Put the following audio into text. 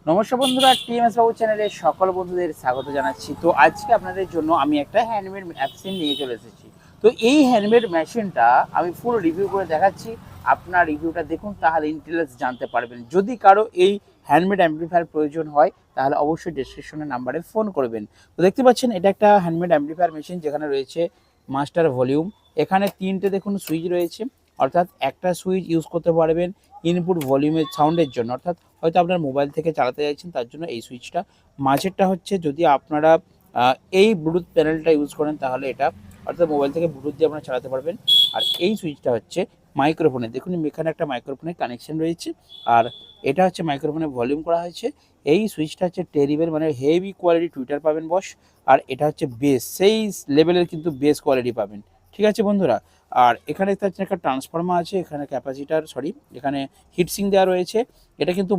নমস্কার বন্ধুরা, টিএমএস বাবু চ্যানেলে সকল বন্ধুদের স্বাগত জানাচ্ছি। তো আজকে আপনাদের জন্য আমি একটা হ্যান্ডমেড মেশিন নিয়ে চলে এসেছি। তো এই হ্যান্ডমেড মেশিনটা আমি ফুল রিভিউ করে দেখাচ্ছি। আপনার রিভিউটা দেখুন, তাহলে ইন্টেলিজেন্স জানতে পারবেন। যদি কারো এই হ্যান্ডমেড অ্যাম্প্লিফায়ার প্রয়োজন হয় তাহলে অবশ্যই ডেসক্রিপশনের নাম্বারে ফোন করবেন। তো দেখতে পাচ্ছেন এটা একটা হ্যান্ডমেড অ্যাম্প্লিফায়ার মেশিন, যেখানে রয়েছে মাস্টার ভলিউম। এখানে তিনটে দেখুন সুইচ রয়েছে, অর্থাৎ একটা সুইচ ইউজ করতে পারবেন ইনপুট ভলিউমের সাউন্ডের জন্য, অর্থাৎ হয়তো আপনার মোবাইল থেকে চালাতে চাইছেন তার জন্য এই সুইচটা। মাঝেরটা হচ্ছে যদি আপনারা এই ব্লুটুথ প্যানেলটা ইউজ করেন তাহলে এটা, অর্থাৎ মোবাইল থেকে ব্লুটুথ দিয়ে আপনারা চালাতে পারবেন। আর এই সুইচটা হচ্ছে মাইক্রোফোনে, দেখুন এখানে একটা মাইক্রোফোনের কানেকশন রয়েছে। আর এটা হচ্ছে মাইক্রোফোনে ভলিউম করা হয়েছে। এই সুইচটা হচ্ছে টেরিবেল, মানে হেভি কোয়ালিটি টুইটার পাবেন বস। আর এটা হচ্ছে বেস, সেই লেভেলের কিন্তু বেস কোয়ালিটি পাবেন। ঠিক আছে বন্ধুরা। আর এখানে একটা ট্রান্সফর্মার আছে, এখানে ক্যাপাসিটার, এখানে হিটসিং দেওয়া রয়েছে। এটা কিন্তু